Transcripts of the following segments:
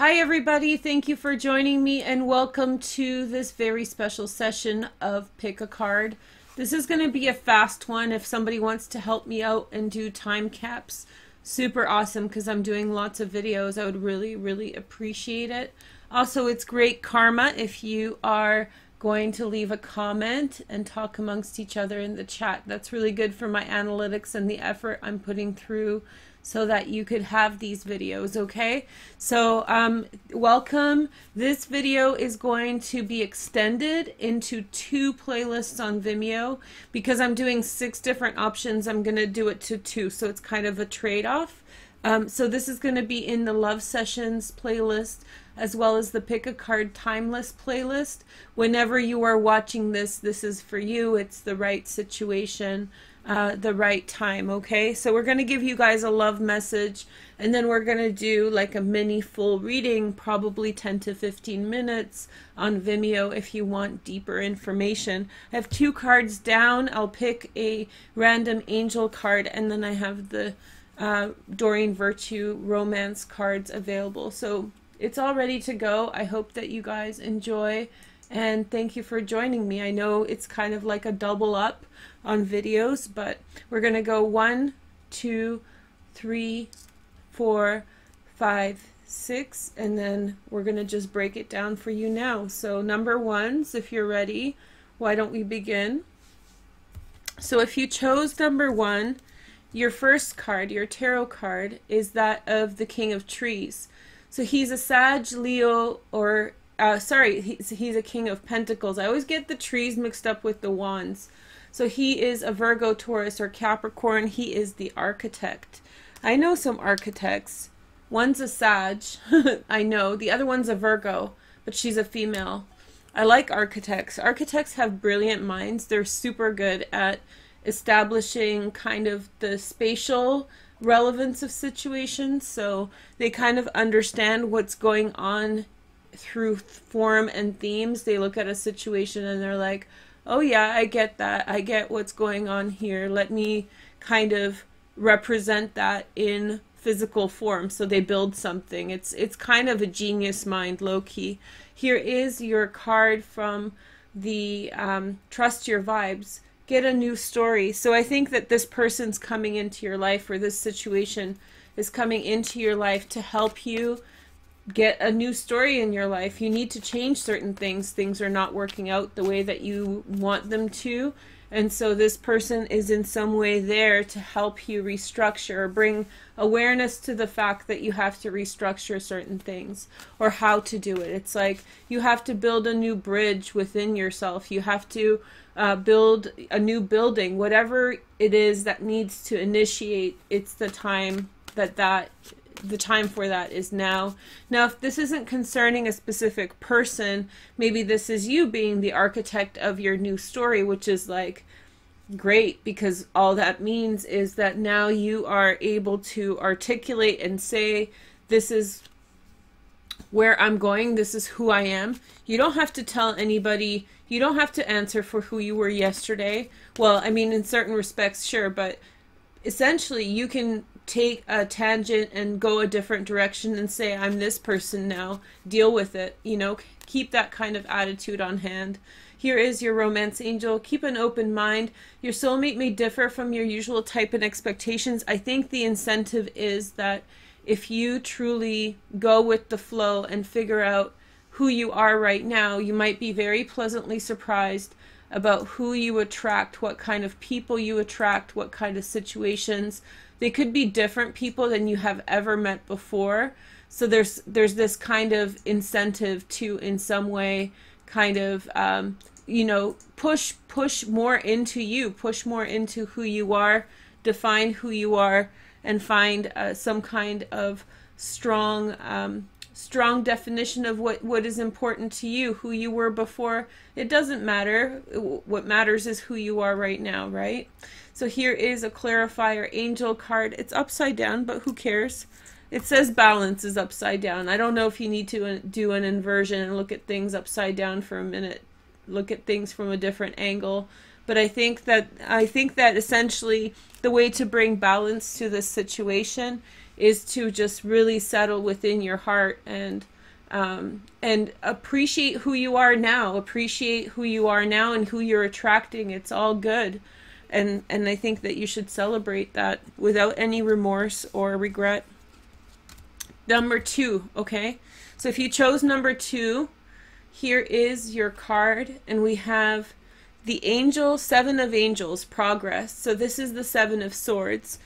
Hi everybody, thank you for joining me and welcome to this very special session of Pick a Card. This is going to be a fast one. If somebody wants to help me out and do time caps, super awesome, because I'm doing lots of videos. I would really appreciate it. Also, it's great karma if you are going to leave a comment and talk amongst each other in the chat. That's really good for my analytics and the effort I'm putting through so that you could have these videos, okay? So welcome. This video is going to be extended into 2 playlists on Vimeo. Because I'm doing 6 different options, I'm gonna do it to 2, so it's kind of a trade-off. So this is going to be in the Love Sessions playlist, as well as the Pick a Card Timeless playlist. Whenever you are watching this, this is for you. It's the right situation, the right time, okay? So we're going to give you guys a love message, and then we're going to do like a mini full reading, probably 10 to 15 minutes on Vimeo if you want deeper information. I have 2 cards down. I'll pick a random angel card, and then I have the Doreen Virtue romance cards available. So it's all ready to go. I hope that you guys enjoy, and thank you for joining me. I know it's kind of like a double up on videos, but we're gonna go 1, 2, 3, 4, 5, 6, and then we're gonna just break it down for you now. So number 1s, if you're ready, why don't we begin? So if you chose number 1, your first card, your tarot card, is that of the King of Trees. So he's a Sag, Leo, or he's a King of Pentacles. I always get the trees mixed up with the wands. So he is a Virgo, Taurus, or Capricorn. He is the architect. I know some architects. One's a Sag, I know. The other one's a Virgo, but she's a female. I like architects. Architects have brilliant minds. They're super good at establishing kind of the spatial relevance of situations, so they kind of understand what's going on through form and themes. They look at a situation and they're like, oh yeah, I get that, I get what's going on here, let me kind of represent that in physical form. So they build something. It's kind of a genius mind, low-key. Here is your card from the Trust Your Vibes. Get a new story. So I think that this person's coming into your life, or this situation is coming into your life to help you get a new story in your life. You need to change certain things. Things are not working out the way that you want them to. And so this person is in some way there to help you restructure, or bring awareness to the fact that you have to restructure certain things, or how to do it. It's like you have to build a new bridge within yourself. You have to build a new building, whatever it is that needs to initiate. It's the time the time for that is now. Now, if this isn't concerning a specific person, maybe this is you being the architect of your new story, which is like great, because all that means is that now you are able to articulate and say, this is where I'm going, this is who I am. You don't have to tell anybody, you don't have to answer for who you were yesterday. Well, I mean, in certain respects, sure, but essentially you can take a tangent and go a different direction and say, I'm this person now, deal with it, you know, keep that kind of attitude on hand. Here is your romance angel. Keep an open mind. Your soulmate may differ from your usual type and expectations. I think the incentive is that if you truly go with the flow and figure out who you are right now, you might be very pleasantly surprised about who you attract, what kind of people you attract, what kind of situations. They could be different people than you have ever met before. So there's this kind of incentive to, in some way, kind of, you know, push more into you, push more into who you are, define who you are, and find some kind of strong definition of what is important to you. Who you were before, it doesn't matter. What matters is who you are right now, right? So here is a clarifier angel card. It's upside down, but who cares? It says balance is upside down. I don't know if you need to do an inversion and look at things upside down for a minute, look at things from a different angle. But I think that essentially the way to bring balance to this situation is to just really settle within your heart and appreciate who you are now. Appreciate who you are now and who you're attracting. It's all good. And I think that you should celebrate that without any remorse or regret. Number 2, okay? So if you chose number 2, here is your card, and we have the Angel, 7 of Angels, progress. So this is the 7 of Swords.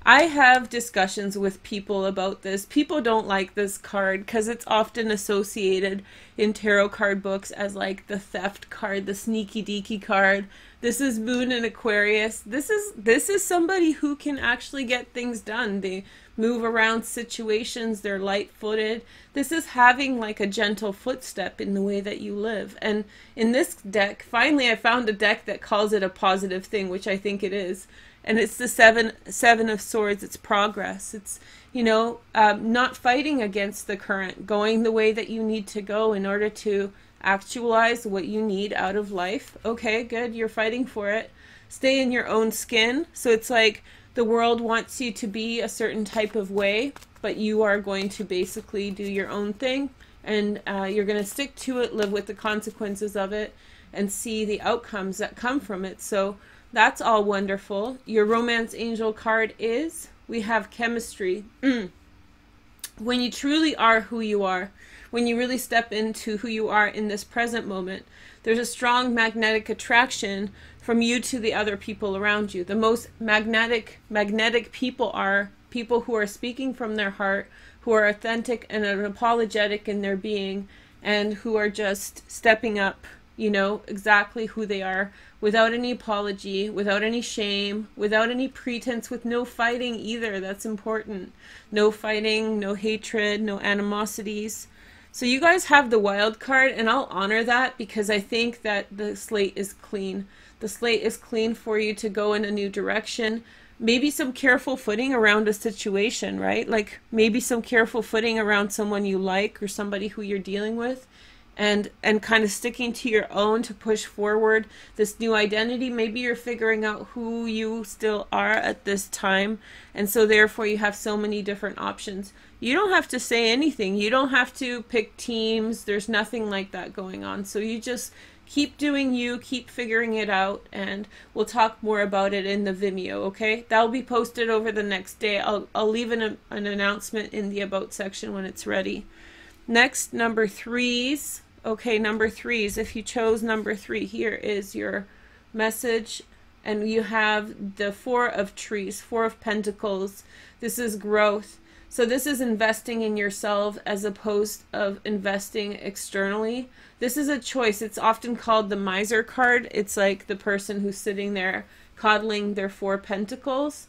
I have discussions with people about this. People don't like this card because it's often associated in tarot card books as like the theft card, the sneaky deaky card. This is Moon in Aquarius. This is somebody who can actually get things done. They move around situations. They're light-footed. This is having like a gentle footstep in the way that you live. And in this deck, finally I found a deck that calls it a positive thing, which I think it is. And it's the seven of Swords. It's progress. It's, you know, not fighting against the current, going the way that you need to go in order to actualize what you need out of life. Okay, good. You're fighting for it. Stay in your own skin. So it's like the world wants you to be a certain type of way, but you are going to basically do your own thing, and you're going to stick to it, live with the consequences of it, and see the outcomes that come from it. So that's all wonderful. Your Romance Angel card is, we have chemistry. When you truly are who you are, when you really step into who you are in this present moment, there's a strong magnetic attraction from you to the other people around you. The most magnetic people are people who are speaking from their heart, who are authentic and unapologetic in their being, and who are just stepping up, you know, exactly who they are, without any apology, without any shame, without any pretense, with no fighting either. That's important. No fighting, no hatred, no animosities. So you guys have the Wild card, and I'll honor that because I think that the slate is clean. The slate is clean for you to go in a new direction. Maybe some careful footing around a situation, right? Like maybe some careful footing around someone you like or somebody who you're dealing with. And kind of sticking to your own to push forward this new identity. Maybe you're figuring out who you still are at this time, and so therefore you have so many different options. You don't have to say anything. You don't have to pick teams. There's nothing like that going on. So you just keep doing you, keep figuring it out, and we'll talk more about it in the Vimeo, okay? That'll be posted over the next day. I'll leave an announcement in the About section when it's ready. Next, number 3s. Okay, number 3s, if you chose number 3, here is your message, and you have the 4 of Trees, 4 of Pentacles. This is growth. So this is investing in yourself as opposed of investing externally. This is a choice. It's often called the Miser card. It's like the person who's sitting there coddling their 4 pentacles.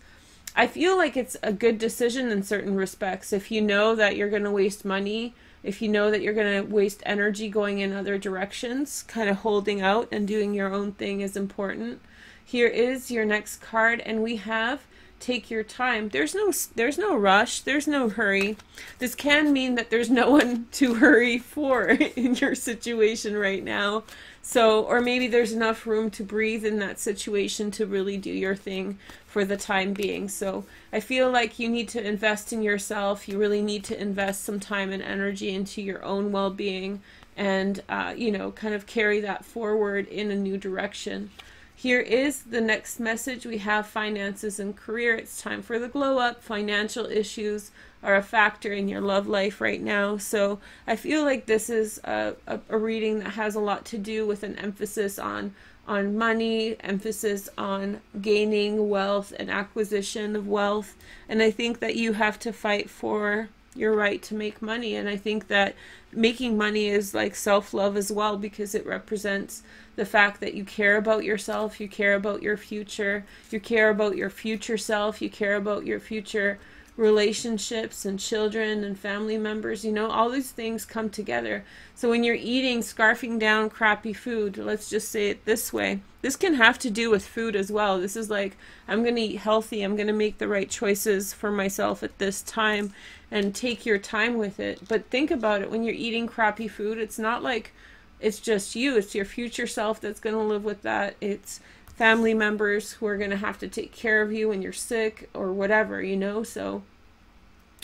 I feel like it's a good decision in certain respects. If you know that you're going to waste money, if you know that you're going to waste energy going in other directions, kind of holding out and doing your own thing is important. Here is your next card, and we have take your time. There's no rush. There's no hurry. This can mean that there's no one to hurry for in your situation right now. So, or maybe there's enough room to breathe in that situation to really do your thing for the time being. So I feel like you need to invest in yourself. You really need to invest some time and energy into your own well-being, and, you know, kind of carry that forward in a new direction. Here is the next message. We have finances and career. It's time for the glow up. Financial issues are a factor in your love life right now. So I feel like this is a reading that has a lot to do with an emphasis on money, emphasis on gaining wealth and acquisition of wealth. And I think that you have to fight for your right to make money. And I think that making money is like self-love as well, because it represents the fact that you care about yourself, you care about your future, you care about your future self, you care about your future relationships and children and family members. You know, all these things come together. So when you're eating, scarfing down crappy food, let's just say it this way, this can have to do with food as well. This is like, I'm going to eat healthy, I'm going to make the right choices for myself at this time, and take your time with it. But think about it, when you're eating crappy food, it's not like it's just you, it's your future self that's going to live with that. It's family members who are going to have to take care of you when you're sick or whatever, you know. So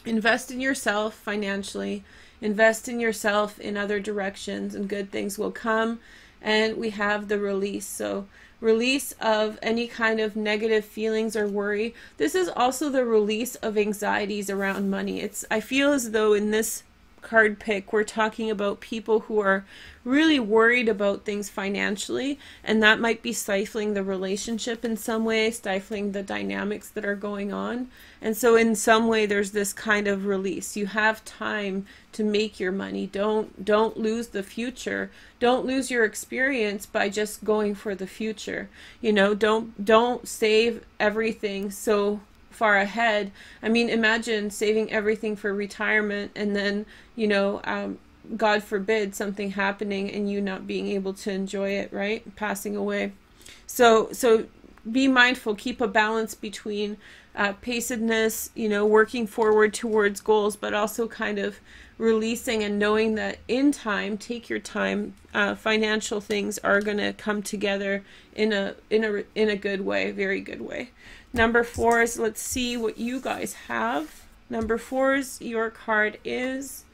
Invest in yourself financially, invest in yourself in other directions, and good things will come. And we have the release. So release of any kind of negative feelings or worry. This is also the release of anxieties around money. I feel as though in this card pick we're talking about people who are really worried about things financially, and that might be stifling the relationship in some way, stifling the dynamics that are going on. And so in some way there's this kind of release. You have time to make your money. Don't lose the future. Don't lose your experience by just going for the future. You know, don't save everything so far ahead. I mean, imagine saving everything for retirement and then, you know, God forbid something happening and you not being able to enjoy it, right? Passing away. So be mindful, keep a balance between pacedness, you know, working forward towards goals, but also kind of releasing and knowing that in time, take your time, financial things are going to come together in a good way, very good way. Number 4 is, let's see what you guys have. Number 4's your card is,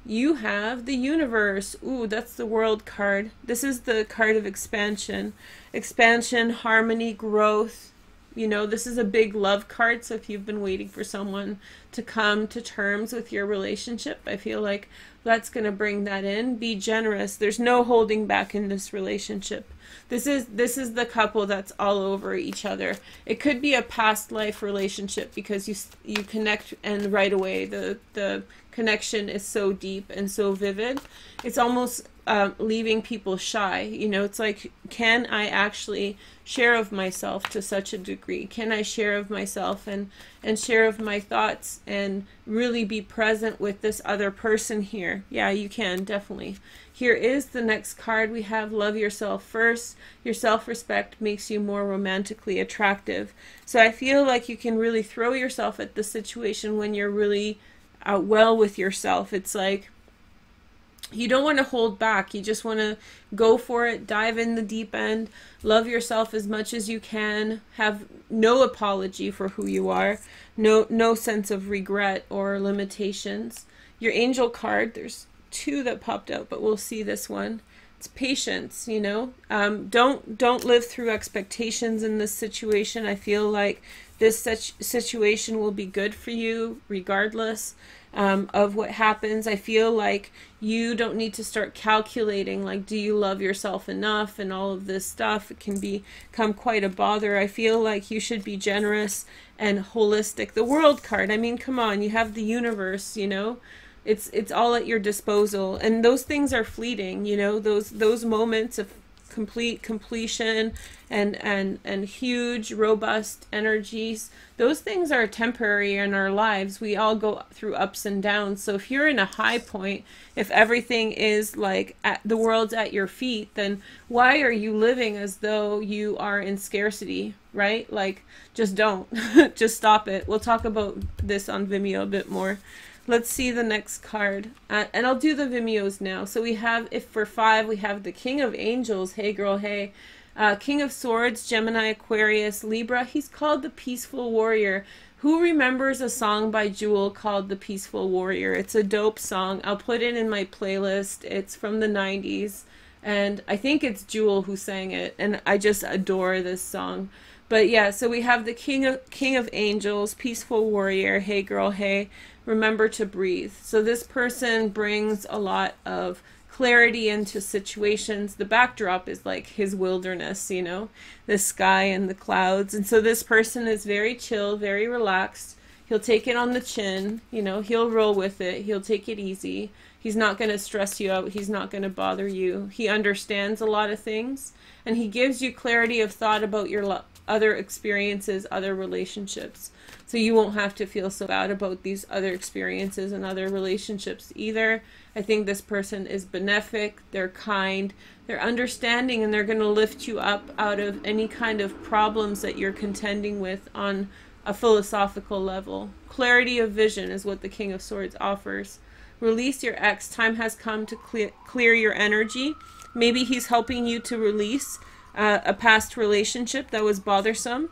you have the universe. Ooh, that's the world card. This is the card of expansion. Expansion, harmony, growth. You know, this is a big love card. So if you've been waiting for someone to come to terms with your relationship, I feel like that's going to bring that in. Be generous. There's no holding back in this relationship. This is the couple that's all over each other. It could be a past life relationship because you connect, and right away the connection is so deep and so vivid. It's almost leaving people shy. You know, it's like, can I actually share of myself to such a degree? Can I share of myself and share of my thoughts and really be present with this other person here? Yeah, you can, definitely. Here is the next card. We have love yourself first. Your self-respect makes you more romantically attractive. So I feel like you can really throw yourself at the situation when you're really well with yourself. It's like, you don't want to hold back. You just want to go for it, dive in the deep end, love yourself as much as you can, have no apology for who you are, no sense of regret or limitations. Your angel card, there's 2 that popped out, but we'll see this one. It's patience, you know. Don't live through expectations in this situation. I feel like this situation will be good for you regardless of what happens. I feel like you don't need to start calculating, like, do you love yourself enough and all of this stuff. It can become quite a bother. I feel like you should be generous and holistic. The world card, I mean, come on, you have the universe, you know. It's all at your disposal, and those things are fleeting, you know. Those moments of completion and huge robust energies, those things are temporary in our lives. We all go through ups and downs. So if you're in a high point, if everything is like the world's at your feet, then why are you living as though you are in scarcity, right? Like, just don't. Just stop it. We'll talk about this on Vimeo a bit more. Let's see the next card. And I'll do the Vimeos now. So we have, if for 5, we have the King of Angels. Hey girl, hey. King of Swords, Gemini, Aquarius, Libra. He's called the Peaceful Warrior. Who remembers a song by Jewel called The Peaceful Warrior? It's a dope song. I'll put it in my playlist. It's from the 90s. And I think it's Jewel who sang it. And I just adore this song. But yeah, so we have the King of Angels, Peaceful Warrior, hey girl, hey. Remember to breathe. So this person brings a lot of clarity into situations. The backdrop is like his wilderness, you know, the sky and the clouds. And so this person is very chill, very relaxed. He'll take it on the chin, you know, he'll roll with it. He'll take it easy. He's not going to stress you out. He's not going to bother you. He understands a lot of things, and he gives you clarity of thought about your other experiences, other relationships. So you won't have to feel so bad about these other experiences and other relationships either. I think this person is benefic, they're kind, they're understanding, and they're going to lift you up out of any kind of problems that you're contending with on a philosophical level. Clarity of vision is what the King of Swords offers. Release your ex. Time has come to clear your energy. Maybe he's helping you to release a past relationship that was bothersome.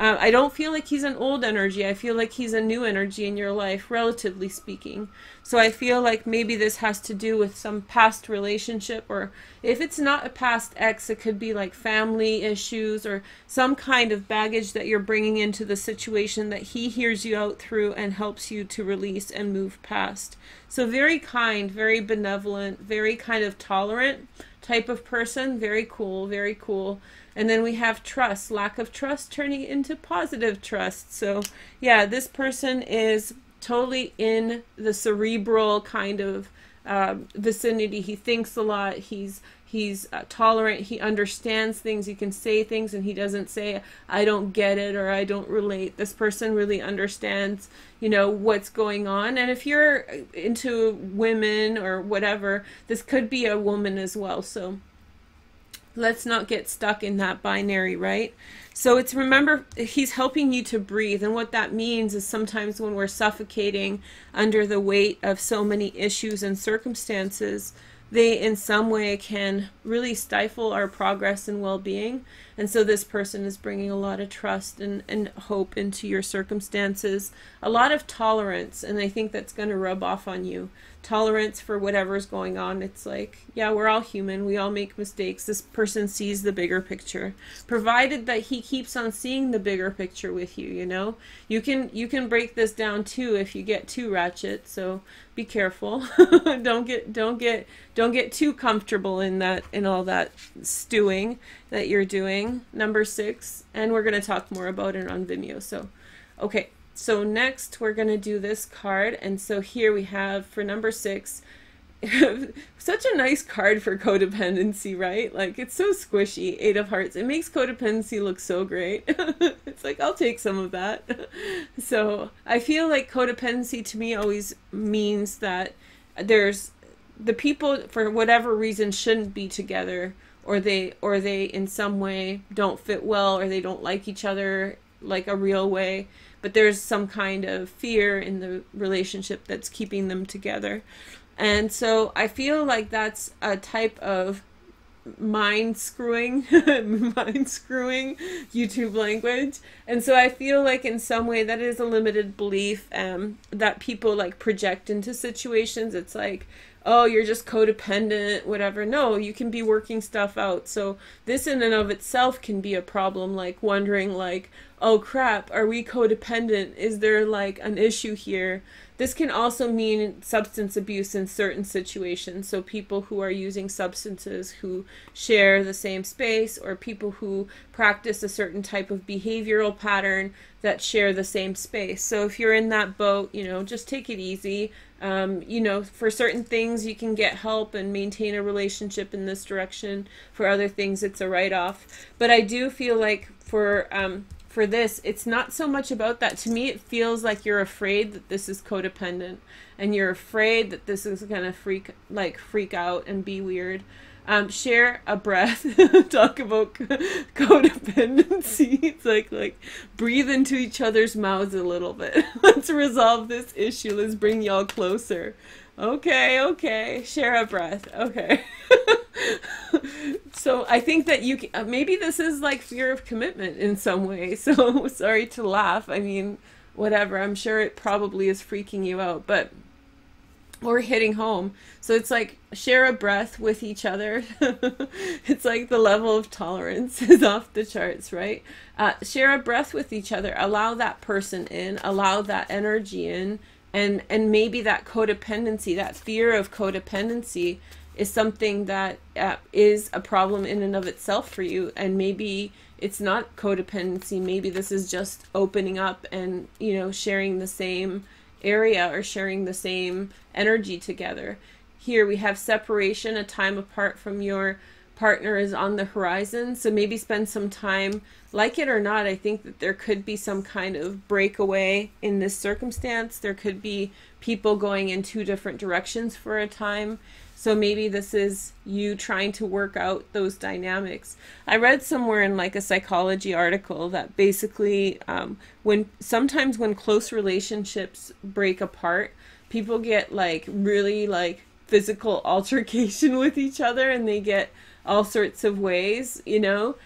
I don't feel like he's an old energy. I feel like he's a new energy in your life, relatively speaking. So I feel like maybe this has to do with some past relationship, or if it's not a past ex, it could be like family issues or some kind of baggage that you're bringing into the situation that he hears you out through and helps you to release and move past. So very kind, very benevolent, very kind of tolerant type of person. Very cool, very cool. And then we have trust, lack of trust turning into positive trust. So yeah, this person is totally in the cerebral kind of vicinity. He thinks a lot. He's tolerant. He understands things. He can say things, and he doesn't say, I don't get it or I don't relate. This person really understands, you know, what's going on. And if you're into women or whatever, this could be a woman as well. So let's not get stuck in that binary, right? So it's, remember, he's helping you to breathe. And what that means is sometimes when we're suffocating under the weight of so many issues and circumstances, they in some way can really stifle our progress and well-being. And so this person is bringing a lot of trust and hope into your circumstances, a lot of tolerance, and I think that's going to rub off on you. Tolerance for whatever's going on. It's like, yeah, we're all human. We all make mistakes. This person sees the bigger picture, provided that he keeps on seeing the bigger picture with you, you know. You can break this down too if you get too ratchet, so be careful. don't get too comfortable in all that stewing that you're doing. Number 6, and we're going to talk more about it on Vimeo. So okay, so next we're going to do this card. And so here we have, for number 6, such a nice card for codependency, right? Like, it's so squishy. 8 of Hearts. It makes codependency look so great. It's like, I'll take some of that. So I feel like codependency to me always means that there's the people, for whatever reason, shouldn't be together, or they in some way don't fit well, or they don't like each other like a real way, but there's some kind of fear in the relationship that's keeping them together. And so I feel like that's a type of mind screwing YouTube language. And so I feel like in some way that is a limited belief that people like project into situations. It's like, oh, you're just codependent, whatever. No, you can be working stuff out. So this in and of itself can be a problem, like wondering like, oh crap, are we codependent? Is there like an issue here? This can also mean substance abuse in certain situations. So people who are using substances who share the same space, or people who practice a certain type of behavioral pattern that share the same space. So if you're in that boat, you know, just take it easy. You know, for certain things you can get help and maintain a relationship in this direction. For other things, it's a write-off. But I do feel like for this, it's not so much about that. To me, it feels like you're afraid that this is codependent, and you're afraid that this is gonna freak out and be weird. Share a breath. Talk about codependency. It's like breathe into each other's mouths a little bit. Let's resolve this issue. Let's bring y'all closer. Okay. Share a breath. Okay. So I think that you can, maybe this is like fear of commitment in some way. So sorry to laugh. I mean, whatever. I'm sure it probably is freaking you out, but or hitting home. So it's like share a breath with each other. It's like the level of tolerance is off the charts, right? Share a breath with each other. Allow that person in. Allow that energy in. And maybe that codependency, that fear of codependency, is something that is a problem in and of itself for you. And maybe it's not codependency. Maybe this is just opening up and, you know, sharing the same area or sharing the same energy together. Here we have separation. A time apart from your partner is on the horizon. So maybe spend some time, like it or not. I think that there could be some kind of breakaway in this circumstance. There could be people going in 2 different directions for a time. So maybe this is you trying to work out those dynamics. I read somewhere in like a psychology article that basically sometimes when close relationships break apart, people get like really like physical altercation with each other, and they get all sorts of ways, you know.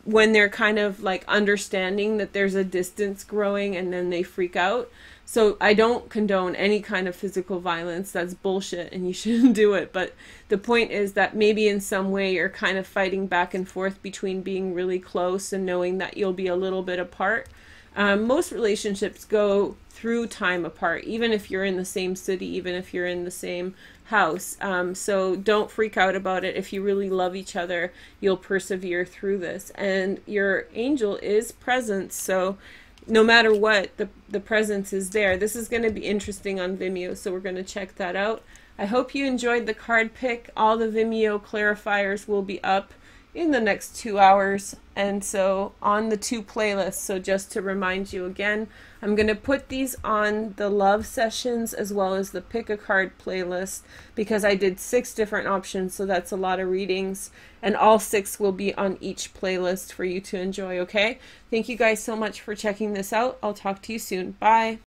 when they're kind of like understanding that there's a distance growing and then they freak out. So I don't condone any kind of physical violence. That's bullshit and you shouldn't do it. But the point is that maybe in some way you're kind of fighting back and forth between being really close and knowing that you'll be a little bit apart. Most relationships go through time apart, even if you're in the same city, even if you're in the same house. So don't freak out about it. If you really love each other, you'll persevere through this. And your angel is present, so no matter what, the presence is there. This is going to be interesting on Vimeo, so we're going to check that out. I hope you enjoyed the card pick. All the Vimeo clarifiers will be up in the next 2 hours, and so on the 2 playlists. So just to remind you again, I'm going to put these on the love sessions as well as the pick a card playlist, because I did 6 different options, so that's a lot of readings, and all 6 will be on each playlist for you to enjoy. Okay, thank you guys so much for checking this out. I'll talk to you soon. Bye.